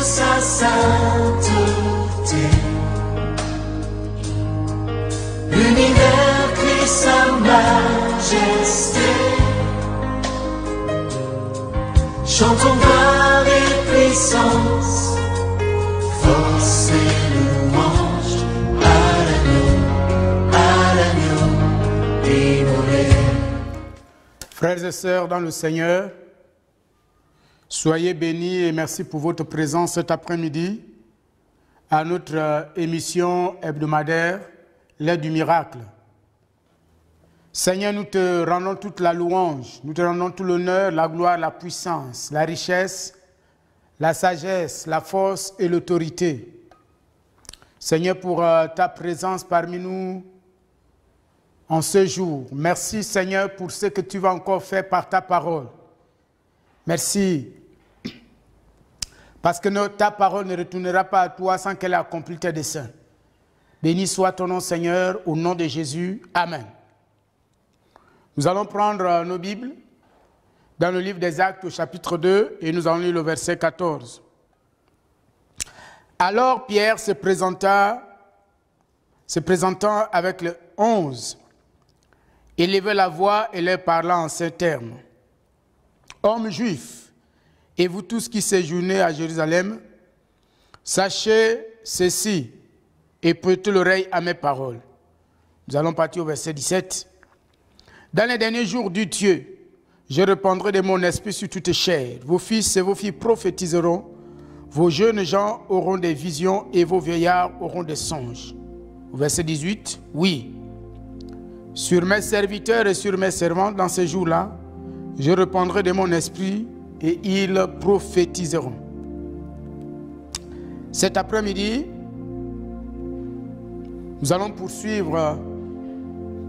sa sainteté. L'univers crie sa majesté. Chantons gloire et puissance, force et louange à l'agneau immolé. Frères et sœurs dans le Seigneur, soyez bénis et merci pour votre présence cet après-midi à notre émission hebdomadaire, l'aide du miracle. Seigneur, nous te rendons toute la louange, nous te rendons tout l'honneur, la gloire, la puissance, la richesse, la sagesse, la force et l'autorité. Seigneur, pour ta présence parmi nous en ce jour. Merci, Seigneur, pour ce que tu vas encore faire par ta parole. Merci. Parce que ta parole ne retournera pas à toi sans qu'elle ait accompli tes desseins. Béni soit ton nom, Seigneur, au nom de Jésus. Amen. Nous allons prendre nos Bibles dans le livre des Actes au chapitre 2 et nous allons lire le verset 14. Alors Pierre se présentant avec les 11, éleva la voix et leur parla en ces termes. Hommes juifs, et vous tous qui séjournez à Jérusalem, sachez ceci et prêtez l'oreille à mes paroles. Nous allons partir au verset 17. Dans les derniers jours du Dieu, je répandrai de mon esprit sur toute chair. Vos fils et vos filles prophétiseront, vos jeunes gens auront des visions et vos vieillards auront des songes. Au verset 18, oui, sur mes serviteurs et sur mes servantes dans ces jours-là, je répandrai de mon esprit et ils prophétiseront. Cet après-midi, nous allons poursuivre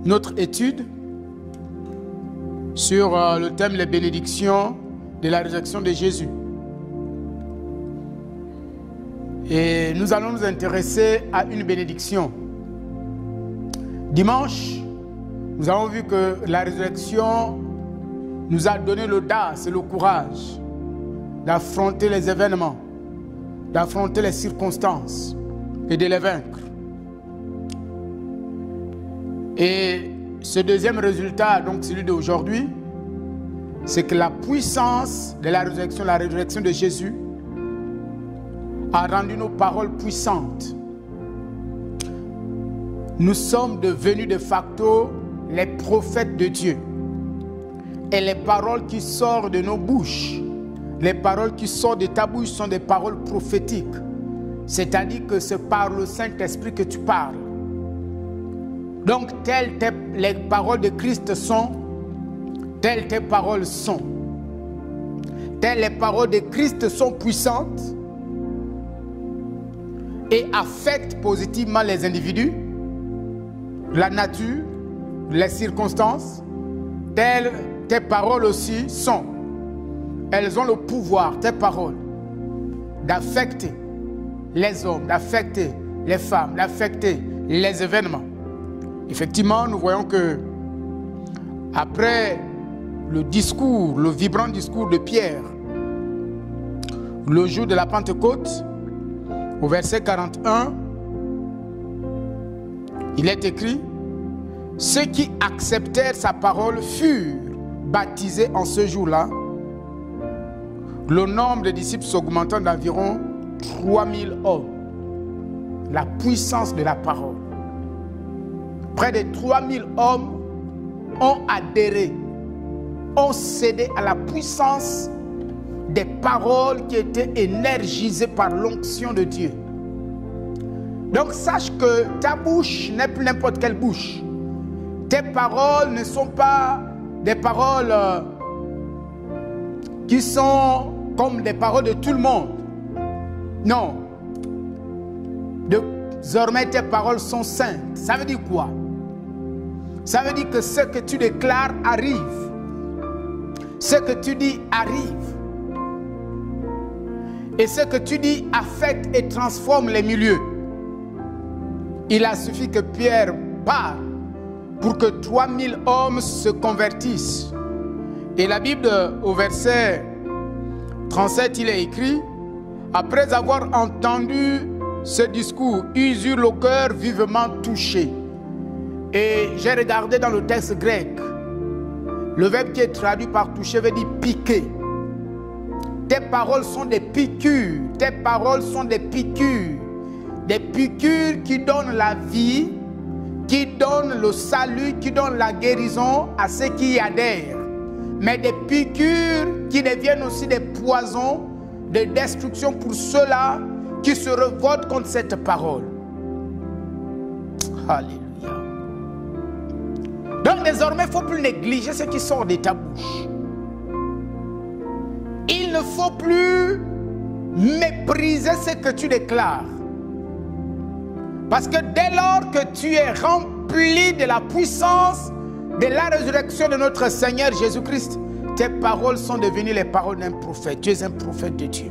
notre étude sur le thème les bénédictions de la résurrection de Jésus. Et nous allons nous intéresser à une bénédiction. Dimanche, nous avons vu que la résurrection nous a donné l'audace et le courage d'affronter les événements, d'affronter les circonstances et de les vaincre. Et ce deuxième résultat, donc celui d'aujourd'hui, c'est que la puissance de la résurrection de Jésus a rendu nos paroles puissantes. Nous sommes devenus de facto les prophètes de Dieu. Et les paroles qui sortent de nos bouches, les paroles qui sortent de ta bouche sont des paroles prophétiques. C'est-à-dire que c'est par le Saint-Esprit que tu parles. Donc, telles les paroles de Christ sont, telles tes paroles sont. Telles les paroles de Christ sont puissantes et affectent positivement les individus, la nature, les circonstances. Telles tes paroles aussi sont. Elles ont le pouvoir, tes paroles, d'affecter les hommes, d'affecter les femmes, d'affecter les événements. Effectivement, nous voyons que après le discours, le vibrant discours de Pierre, le jour de la Pentecôte, au verset 41, il est écrit « Ceux qui acceptèrent sa parole furent baptisés en ce jour-là, le nombre de disciples s'augmentant d'environ 3000 hommes. » La puissance de la parole. Près de 3000 hommes ont adhéré, ont cédé à la puissance des paroles qui étaient énergisées par l'onction de Dieu. Donc sache que ta bouche n'est plus n'importe quelle bouche. Tes paroles ne sont pas des paroles qui sont comme des paroles de tout le monde. Non. Désormais, tes paroles sont saintes. Ça veut dire quoi? Ça veut dire que ce que tu déclares arrive. Ce que tu dis arrive. Et ce que tu dis affecte et transforme les milieux. Il a suffi que Pierre parle pour que 3000 hommes se convertissent. Et la Bible, au verset 37, il est écrit: après avoir entendu ce discours, ils eurent le cœur vivement touché. Et j'ai regardé dans le texte grec. Le verbe qui est traduit par toucher veut dire piquer. Tes paroles sont des piqûres. Tes paroles sont des piqûres. Des piqûres qui donnent la vie, qui donnent le salut, qui donnent la guérison à ceux qui y adhèrent. Mais des piqûres qui deviennent aussi des poisons de destruction pour ceux-là qui se révoltent contre cette parole. Alléluia. Donc désormais, il ne faut plus négliger ce qui sort de ta bouche. Il ne faut plus mépriser ce que tu déclares. Parce que dès lors que tu es rempli de la puissance de la résurrection de notre Seigneur Jésus-Christ, tes paroles sont devenues les paroles d'un prophète. Tu es un prophète de Dieu.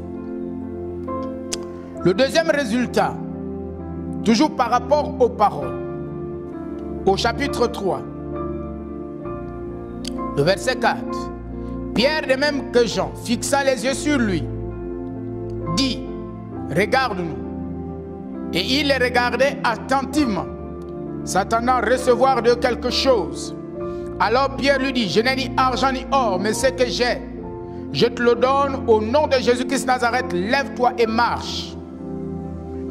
Le deuxième résultat, toujours par rapport aux paroles, au chapitre 3, le verset 4, Pierre, de même que Jean, fixant les yeux sur lui, dit, regarde-nous. Et il les regardait attentivement, s'attendant à recevoir de quelque chose. Alors Pierre lui dit, je n'ai ni argent ni or, mais ce que j'ai, je te le donne au nom de Jésus-Christ Nazareth, lève-toi et marche.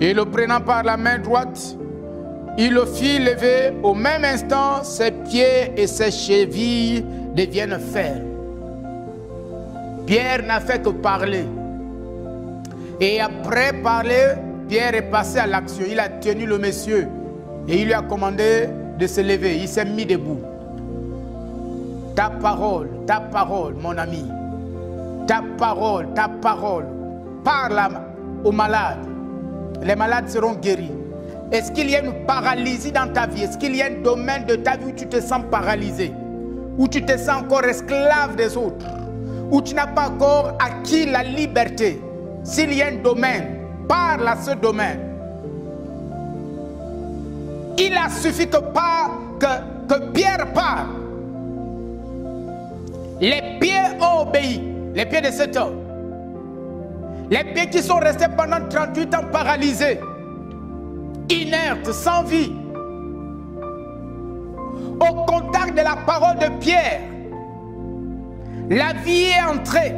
Et le prenant par la main droite, il le fit lever. Au même instant, ses pieds et ses chevilles deviennent fermes. Pierre n'a fait que parler. Et après parler, Pierre est passé à l'action. Il a tenu le monsieur et il lui a commandé de se lever. Il s'est mis debout. Ta parole, mon ami. Ta parole, parle aux malades. Les malades seront guéris. Est-ce qu'il y a une paralysie dans ta vie? Est-ce qu'il y a un domaine de ta vie où tu te sens paralysé? Où tu te sens encore esclave des autres? Où tu n'as pas encore acquis la liberté? S'il y a un domaine, parle à ce domaine. Il a suffi que Pierre parle. Les pieds ont obéi, les pieds de cet homme. Les pieds qui sont restés pendant 38 ans paralysés, inertes, sans vie. Au contact de la parole de Pierre, la vie est entrée.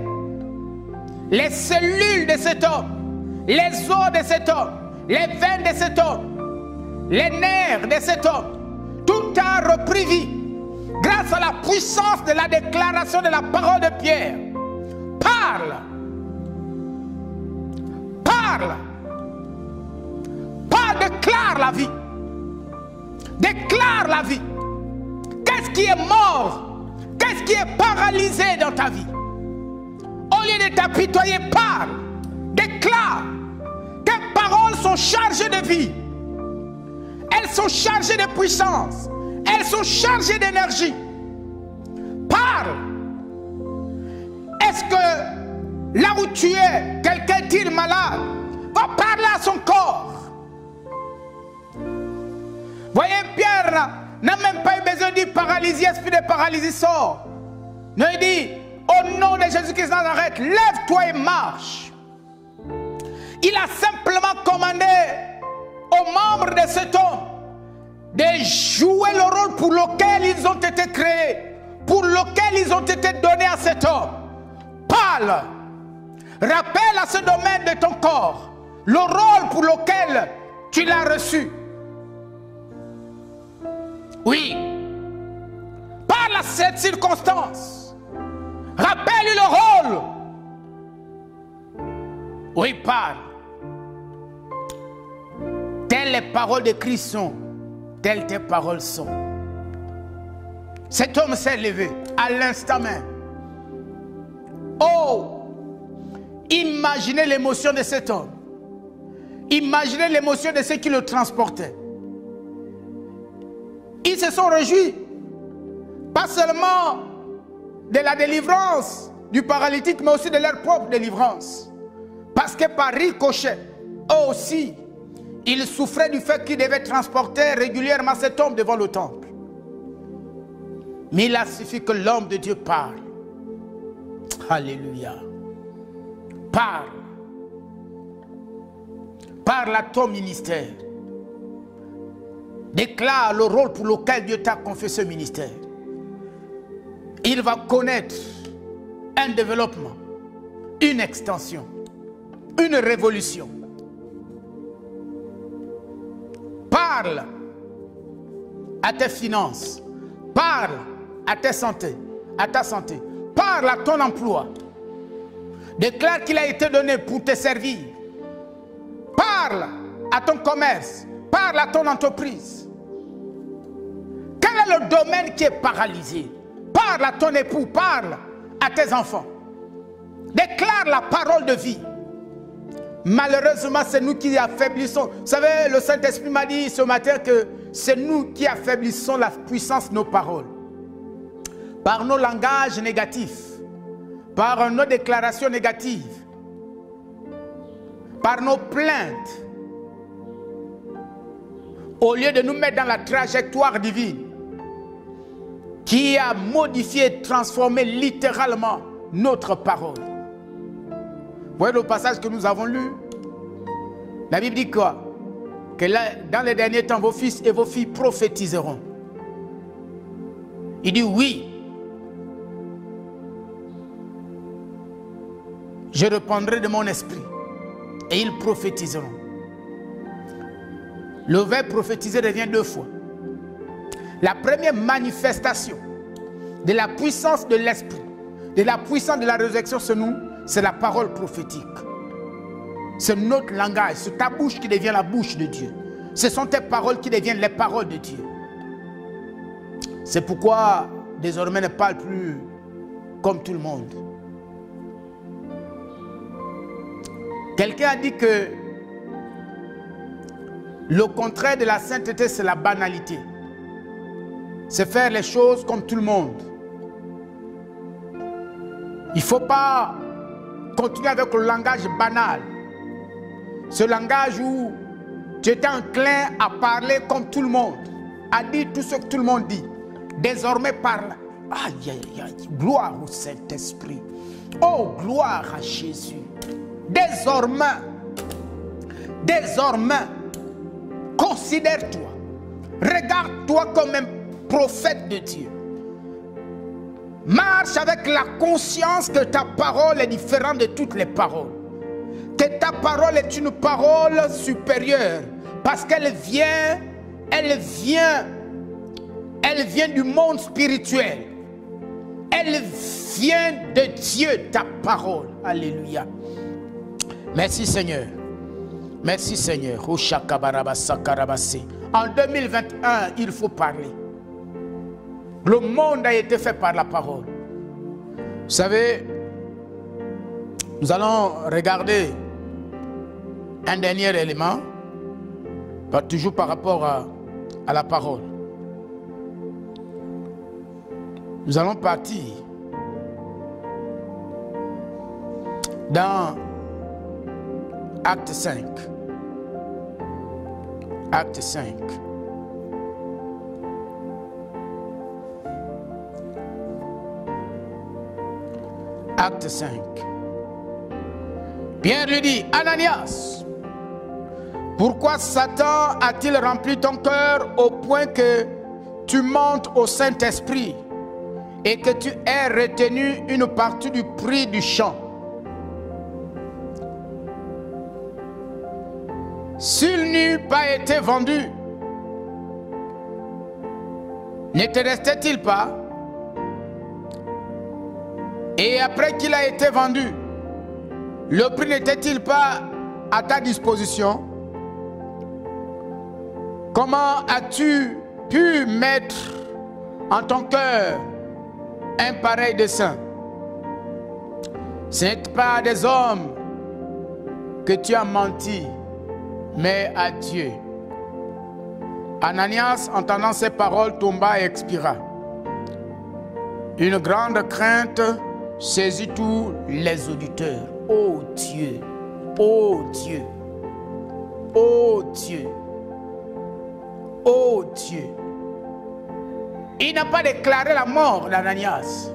Les cellules de cet homme, les os de cet homme, les veines de cet homme, les nerfs de cet homme, tout a repris vie grâce à la puissance de la déclaration de la parole de Pierre. Parle. Parle. Parle, déclare la vie. Déclare la vie. Qu'est-ce qui est mort? Qu'est-ce qui est paralysé dans ta vie? Au lieu de t'apitoyer, parle. Déclare. Tes paroles sont chargées de vie. Elles sont chargées de puissance. Elles sont chargées d'énergie. Parle. Est-ce que là où tu es, quelqu'un tire malade, va parler à son corps. Voyez, Pierre n'a même pas eu besoin de dire paralysie, esprit de paralysie sort. Non, il dit, au nom de Jésus-Christ Nazareth, lève-toi et marche. Il a simplement commandé aux membres de cet homme de jouer le rôle pour lequel ils ont été créés, pour lequel ils ont été donnés à cet homme. Parle. Rappelle à ce domaine de ton corps le rôle pour lequel tu l'as reçu. Oui. Parle à cette circonstance. Rappelle-lui le rôle. Oui, parle. Telles les paroles de Christ sont, telles tes paroles sont. Cet homme s'est levé à l'instant même. Oh! Imaginez l'émotion de cet homme. Imaginez l'émotion de ceux qui le transportaient. Ils se sont réjouis. Pas seulement de la délivrance du paralytique, mais aussi de leur propre délivrance. Parce que par ricochet, eux aussi, ils souffraient du fait qu'ils devaient transporter régulièrement cet homme devant le temple. Mais il a suffi que l'homme de Dieu parle. Alléluia. Parle. Parle à ton ministère. Déclare le rôle pour lequel Dieu t'a confié ce ministère. Il va connaître un développement, une extension, une révolution. Parle à tes finances. Parle à ta santé. Parle à ton emploi. Déclare qu'il a été donné pour te servir. Parle à ton commerce. Parle à ton entreprise. Quel est le domaine qui est paralysé? Parle à ton époux. Parle à tes enfants. Déclare la parole de vie. Malheureusement, c'est nous qui affaiblissons. Vous savez, le Saint-Esprit m'a dit ce matin que c'est nous qui affaiblissons la puissance de nos paroles. Par nos langages négatifs, par nos déclarations négatives, par nos plaintes. Au lieu de nous mettre dans la trajectoire divine qui a modifié et transformé littéralement notre parole. Vous voyez le passage que nous avons lu? La Bible dit quoi? Que là, dans les derniers temps, vos fils et vos filles prophétiseront. Il dit oui. Je répandrai de mon esprit et ils prophétiseront. Le verbe prophétiser revient 2 fois. La première manifestation de la puissance de l'esprit, de la puissance de la résurrection sur nous, c'est la parole prophétique. C'est notre langage, c'est ta bouche qui devient la bouche de Dieu. Ce sont tes paroles qui deviennent les paroles de Dieu. C'est pourquoi désormais ne parle plus comme tout le monde. Quelqu'un a dit que le contraire de la sainteté, c'est la banalité. C'est faire les choses comme tout le monde. Il ne faut pas continuer avec le langage banal. Ce langage où tu étais enclin à parler comme tout le monde, à dire tout ce que tout le monde dit. Désormais parle. Aïe, aïe, aïe. Gloire au Saint-Esprit. Oh, gloire à Jésus. Désormais, considère-toi. Regarde-toi comme un prophète de Dieu. Marche avec la conscience que ta parole est différente de toutes les paroles. Que ta parole est une parole supérieure. Parce qu'elle vient du monde spirituel. Elle vient de Dieu, ta parole. Alléluia. Merci Seigneur. Merci Seigneur. En 2021, il faut parler. Le monde a été fait par la parole. Vous savez, nous allons regarder un dernier élément, toujours par rapport à la parole. Nous allons partir dans Acte 5. Acte 5. Acte 5. Pierre lui dit, Ananias, pourquoi Satan a-t-il rempli ton cœur au point que tu montes au Saint-Esprit et que tu aies retenu une partie du prix du champ? S'il n'eût pas été vendu, ne te restait-il pas? Et après qu'il a été vendu, le prix n'était-il pas à ta disposition? Comment as-tu pu mettre en ton cœur un pareil dessein? Ce n'est pas à des hommes que tu as menti, mais à Dieu. Ananias, entendant ces paroles, tomba et expira. Une grande crainte saisit tous les auditeurs. Oh Dieu, oh Dieu, oh Dieu, oh Dieu. Il n'a pas déclaré la mort d'Ananias.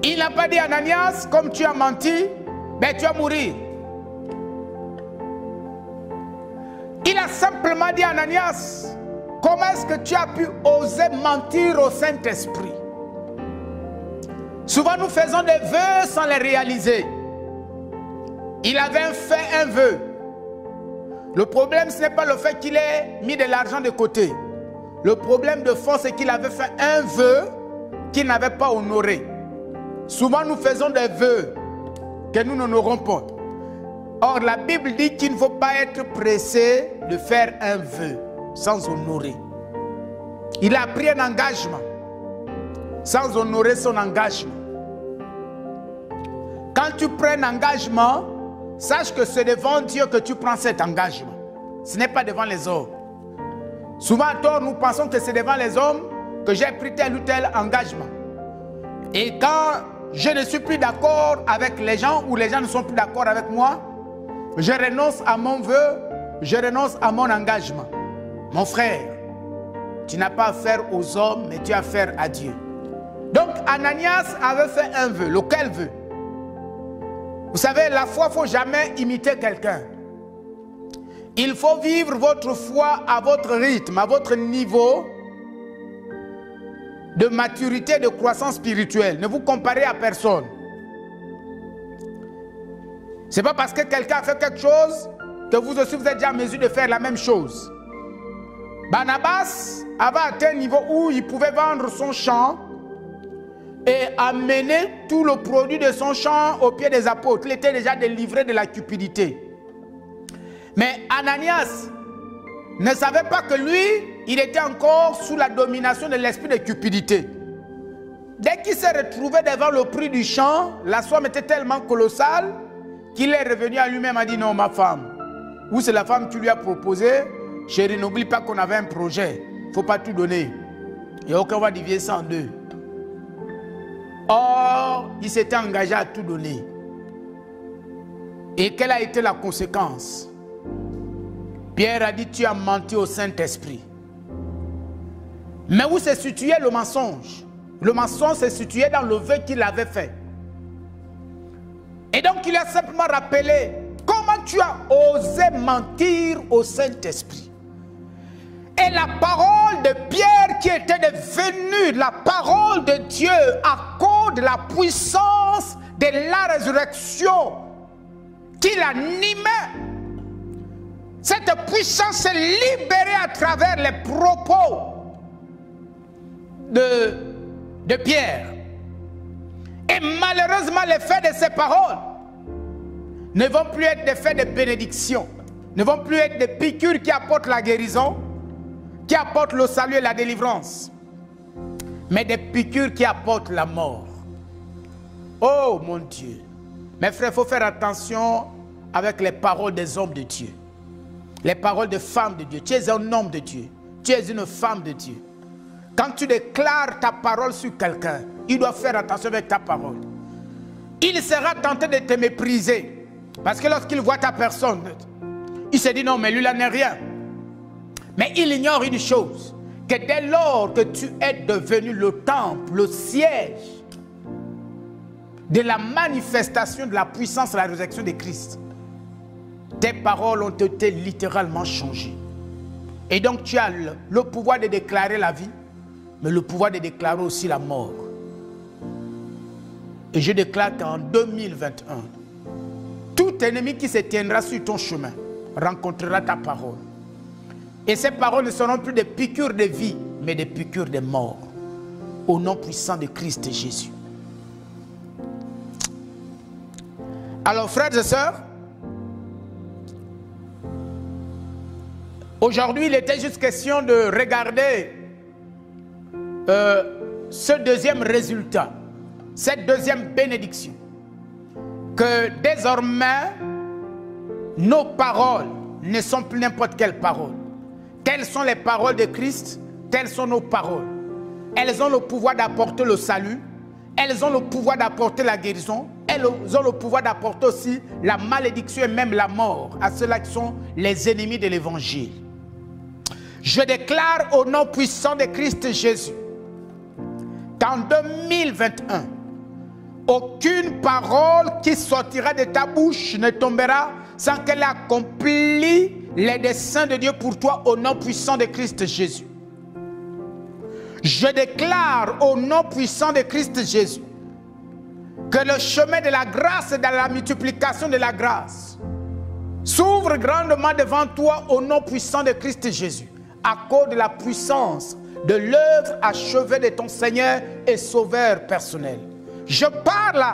Il n'a pas dit, Ananias, comme tu as menti, ben tu vas mourir. Il a simplement dit à Ananias, comment est-ce que tu as pu oser mentir au Saint-Esprit? Souvent nous faisons des vœux sans les réaliser. Il avait fait un vœu. Le problème, ce n'est pas le fait qu'il ait mis de l'argent de côté. Le problème de fond, c'est qu'il avait fait un vœu qu'il n'avait pas honoré. Souvent, nous faisons des vœux que nous n'honorons pas. Or, la Bible dit qu'il ne faut pas être pressé de faire un vœu sans honorer. Il a pris un engagement sans honorer son engagement. Quand tu prends un engagement, sache que c'est devant Dieu que tu prends cet engagement. Ce n'est pas devant les hommes. Souvent, à tort, nous pensons que c'est devant les hommes que j'ai pris tel ou tel engagement. Et quand je ne suis plus d'accord avec les gens ou les gens ne sont plus d'accord avec moi, je renonce à mon vœu, je renonce à mon engagement. Mon frère, tu n'as pas affaire aux hommes, mais tu as affaire à Dieu. Donc, Ananias avait fait un vœu. Lequel vœu? Vous savez, la foi, il ne faut jamais imiter quelqu'un. Il faut vivre votre foi à votre rythme, à votre niveau de maturité, de croissance spirituelle. Ne vous comparez à personne. Ce n'est pas parce que quelqu'un a fait quelque chose que vous aussi vous êtes déjà en mesure de faire la même chose. Barnabas avait atteint un niveau où il pouvait vendre son champ et amener tout le produit de son champ aux pieds des apôtres. Il était déjà délivré de la cupidité. Mais Ananias ne savait pas que lui, il était encore sous la domination de l'esprit de cupidité. Dès qu'il s'est retrouvé devant le prix du champ, la somme était tellement colossale qu'il est revenu à lui-même et a dit non, ma femme. Ou c'est la femme qui lui a proposé, chérie, n'oublie pas qu'on avait un projet, il ne faut pas tout donner. Et on va diviser ça en deux. Or, il s'était engagé à tout donner. Et quelle a été la conséquence? Pierre a dit, tu as menti au Saint-Esprit. Mais où se situait le mensonge? Le mensonge se situait dans le vœu qu'il avait fait. Et donc il a simplement rappelé, comment tu as osé mentir au Saint-Esprit? Et la parole de Pierre qui était devenue la parole de Dieu à cause de la puissance de la résurrection qui l'animait. Cette puissance s'est libérée à travers les propos de Pierre. Et malheureusement, l'effet de ces paroles ne vont plus être des faits de bénédiction, ne vont plus être des piqûres qui apportent la guérison, qui apportent le salut et la délivrance, mais des piqûres qui apportent la mort. Oh mon Dieu! Mes frères, il faut faire attention avec les paroles des hommes de Dieu, les paroles des femmes de Dieu. Tu es un homme de Dieu, tu es une femme de Dieu. Quand tu déclares ta parole sur quelqu'un, il doit faire attention avec ta parole. Il sera tenté de te mépriser. Parce que lorsqu'il voit ta personne, il se dit non, mais lui, là n'est rien. Mais il ignore une chose, que dès lors que tu es devenu le temple, le siège de la manifestation de la puissance de la résurrection de Christ, tes paroles ont été littéralement changées. Et donc tu as le pouvoir de déclarer la vie, mais le pouvoir de déclarer aussi la mort. Et je déclare qu'en 2021, tout ennemi qui se tiendra sur ton chemin rencontrera ta parole. Et ces paroles ne seront plus des piqûres de vie, mais des piqûres de mort. Au nom puissant de Christ Jésus. Alors, frères et sœurs, aujourd'hui, il était juste question de regarder ce deuxième résultat, cette deuxième bénédiction. Que désormais, nos paroles ne sont plus n'importe quelle parole. Telles sont les paroles de Christ, telles sont nos paroles. Elles ont le pouvoir d'apporter le salut, elles ont le pouvoir d'apporter la guérison, elles ont le pouvoir d'apporter aussi la malédiction et même la mort à ceux-là qui sont les ennemis de l'évangile. Je déclare au nom puissant de Christ Jésus qu'en 2021, aucune parole qui sortira de ta bouche ne tombera sans qu'elle ait accompli les desseins de Dieu pour toi au nom puissant de Christ Jésus. Je déclare au nom puissant de Christ Jésus que le chemin de la grâce et de la multiplication de la grâce s'ouvre grandement devant toi au nom puissant de Christ Jésus, à cause de la puissance de l'œuvre achevée de ton Seigneur et Sauveur personnel. Je parle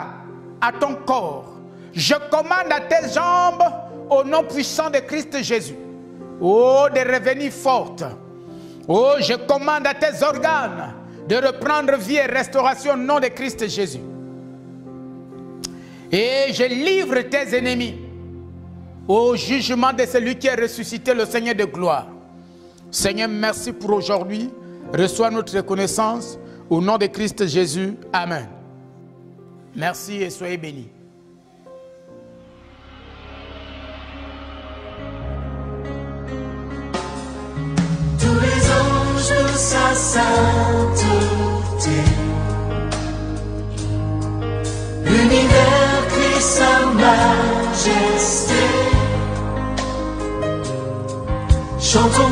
à ton corps, je commande à tes jambes au nom puissant de Christ Jésus, oh, de revenir fortes. Oh, je commande à tes organes de reprendre vie et restauration au nom de Christ Jésus. Et je livre tes ennemis au jugement de celui qui a ressuscité, le Seigneur de gloire. Seigneur, merci pour aujourd'hui. Reçois notre reconnaissance au nom de Christ Jésus. Amen. Merci et soyez bénis. Tous les anges de sa sainteté, l'univers crie sa majesté. Chantons